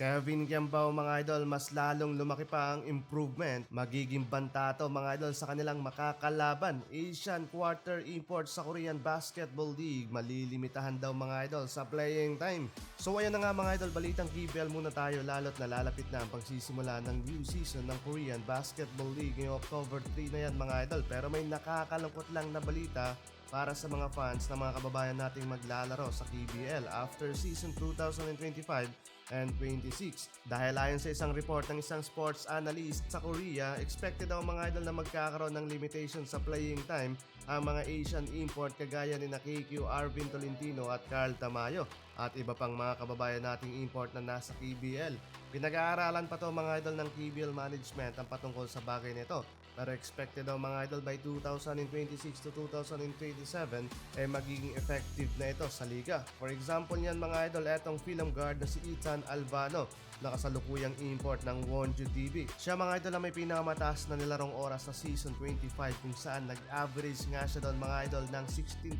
Kevin Kiambao mga idol, mas lalong lumaki pa ang improvement. Magiging banta to mga idol sa kanilang makakalaban. Asian Quarter Import sa Korean Basketball League. Malilimitahan daw mga idol sa playing time. So ayan na nga mga idol, balitang KBL muna tayo lalo't nalalapit na ang pagsisimula ng new season ng Korean Basketball League ngayong October 3 na yan mga idol. Pero may nakakalungkot lang na balita para sa mga fans na mga kababayan nating maglalaro sa KBL after season 2025 and 26. Dahil ayon sa isang report ng isang sports analyst sa Korea, expected daw mga idol na magkakaroon ng limitation sa playing time ang mga Asian import kagaya ni KQ Arvin Tolentino at Carl Tamayo at iba pang mga kababayan nating import na nasa KBL. Pinag-aaralan pa to mga idol ng KBL management ang patungkol sa bagay nito. Pero expected daw mga idol by 2026 to 2027 magiging effective na ito sa liga. For example niyan mga idol, etong film guard na si Ethan Albano na kasalukuyang import ng Wonju DB. Siya mga idol na may pinakamataas na nilarong oras sa season 25 kung saan nag-average nga siya doon mga idol ng 16.7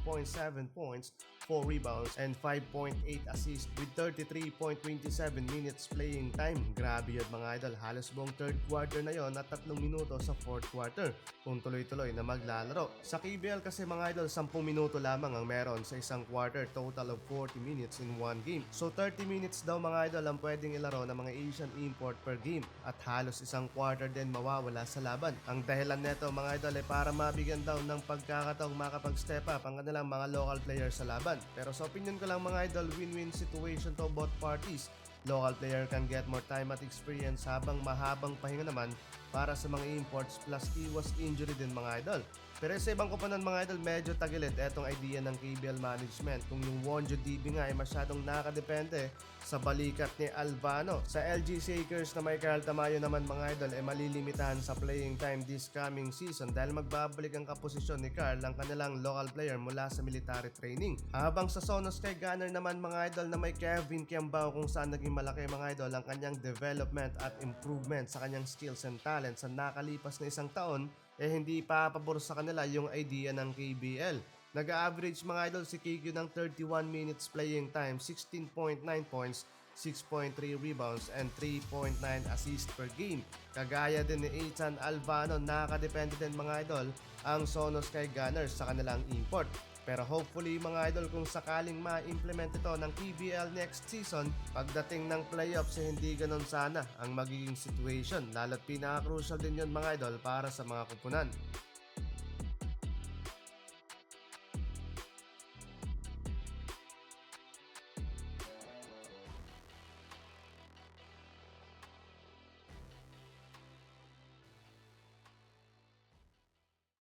points, 4 rebounds, and 5.8 assists with 33.27 minutes playing time. Grabe yun mga idol, halos buong third quarter na yon at 3 minuto sa fourth quarter kung tuloy-tuloy na maglalaro. Sa KBL kasi mga idol, 10 minuto lamang ang meron sa isang quarter, total of 40 minutes in one game. So 30 minutes daw mga idol ang pwedeng ilaro ng mga Asian import per game at halos isang quarter din mawawala sa laban. Ang dahilan nito mga idol ay para mabigyan daw ng pagkakataong makapag-step up ang kanilang mga local players sa laban. Pero sa opinion ko lang mga idol, win-win situation to both parties. Local player can get more time at experience habang mahabang pahinga naman para sa mga imports plus iwas injury din mga idol. Pero sa ibang koponan mga idol, medyo tagilid etong idea ng KBL management kung yung Wonju DB nga ay masyadong nakadepende sa balikat ni Albano. Sa LG Shakers na may Carl Tamayo naman mga idol ay malilimitahan sa playing time this coming season dahil magbabalik ang kaposisyon ni Carl ang kanilang local player mula sa military training. Habang sa Sonos kay Gunner naman mga idol na may Kevin Kiambao kung saan naging malaki mga idol ang kanyang development at improvement sa kanyang skills and talent sa nakalipas na isang taon, hindi pa pabor sa kanila yung idea ng KBL. Nag-average mga idol si KQ ng 31 minutes playing time, 16.9 points, 6.3 rebounds, and 3.9 assists per game. Kagaya din ni Ethan Albano, nakadepende din mga idol ang Sonos kay Gunners sa kanilang import. Pero hopefully mga idol kung sakaling ma-implement ito ng KBL next season, pagdating ng playoffs hindi ganon sana ang magiging situation. Lalo't pinaka-crucial din yun mga idol para sa mga kupunan.